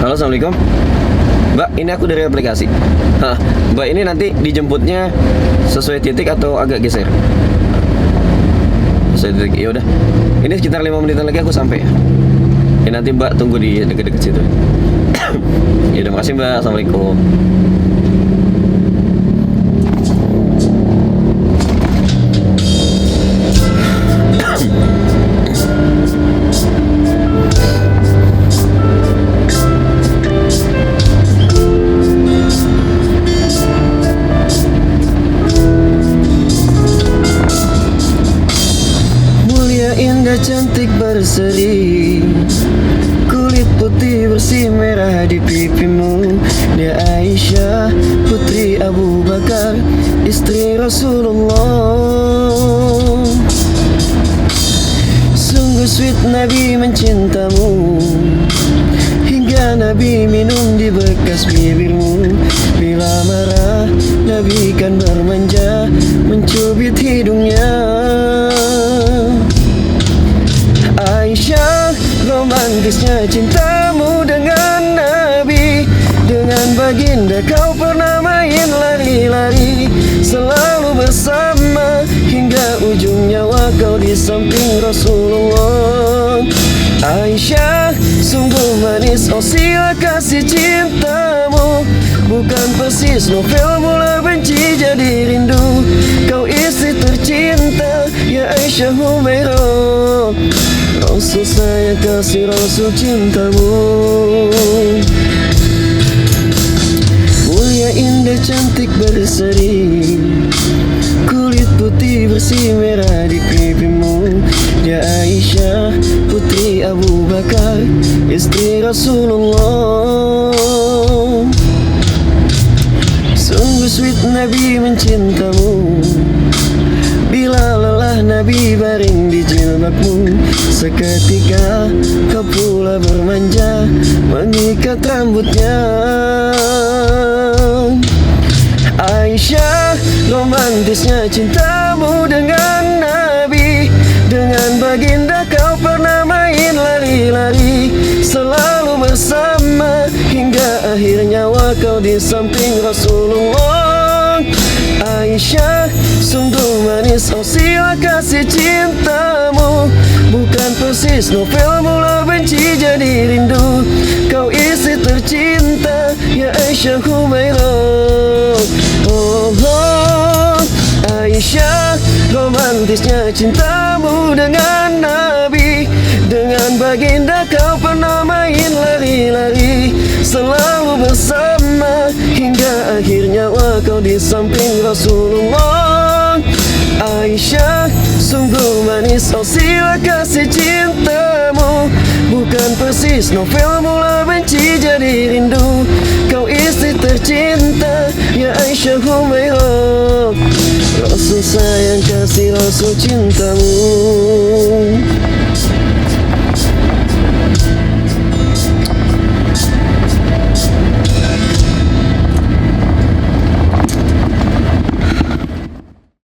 Halo, assalamualaikum. Mbak, ini aku dari aplikasi. Mbak, ini nanti dijemputnya sesuai titik atau agak geser? Sesuai titik, ya udah. Ini sekitar 5 menitan lagi aku sampai ya. Ya nanti Mbak tunggu di dekat-dekat situ. Ya udah, makasih Mbak. Assalamualaikum. Indah cantik berseri, kulit putih bersih merah di pipimu. Dia Aisyah putri Abu Bakar, istri Rasulullah. Sungguh sweet Nabi mencintamu, hingga Nabi minum di bekas bibirmu. Bila marah Nabi kan bermanja, mencubit hidungnya. Aisyah, romantisnya cintamu dengan Nabi. Dengan baginda kau pernah main lari-lari, selalu bersama hingga ujung nyawa kau di samping Rasulullah. Aisyah, sungguh manis oh sila kasih cintamu, bukan persis novel mula benci jadi rindu. Kau istri tercinta ya Aisyah Humairah, Rasul saya kasih Rasul cintamu. Mulia indah cantik berseri, kulit putih bersih merah di pipimu. Dia Aisyah putri Abu Bakar, istri Rasulullah. Sungguh sweet Nabi mencintamu, bila lelah Nabi baring di jilbabmu. Seketika kau pula bermanja, mengikat rambutnya. Aisyah, romantisnya cintamu dengan Nabi. Dengan baginda kau pernah main lari-lari, selalu bersama hingga akhir nyawa kau di samping Rasulullah. Aisyah, sungguh manis oh sila kasih cintamu, bukan persis novel mula benci jadi rindu. Kau istri tercinta ya Aisyah Humairah. Oh, oh, Aisyah, romantisnya cintamu dengan Nabi. Dengan baginda kau pernah main lari-lari, selalu bersama hingga akhir nyawa kau di samping Rasulullah. Aisyah, sungguh manis oh sila kasih cintamu, bukan persis novel mula benci jadi rindu. Kau istri tercinta ya Aisyah Humairah, Rasul sayang kasih Rasul cintamu.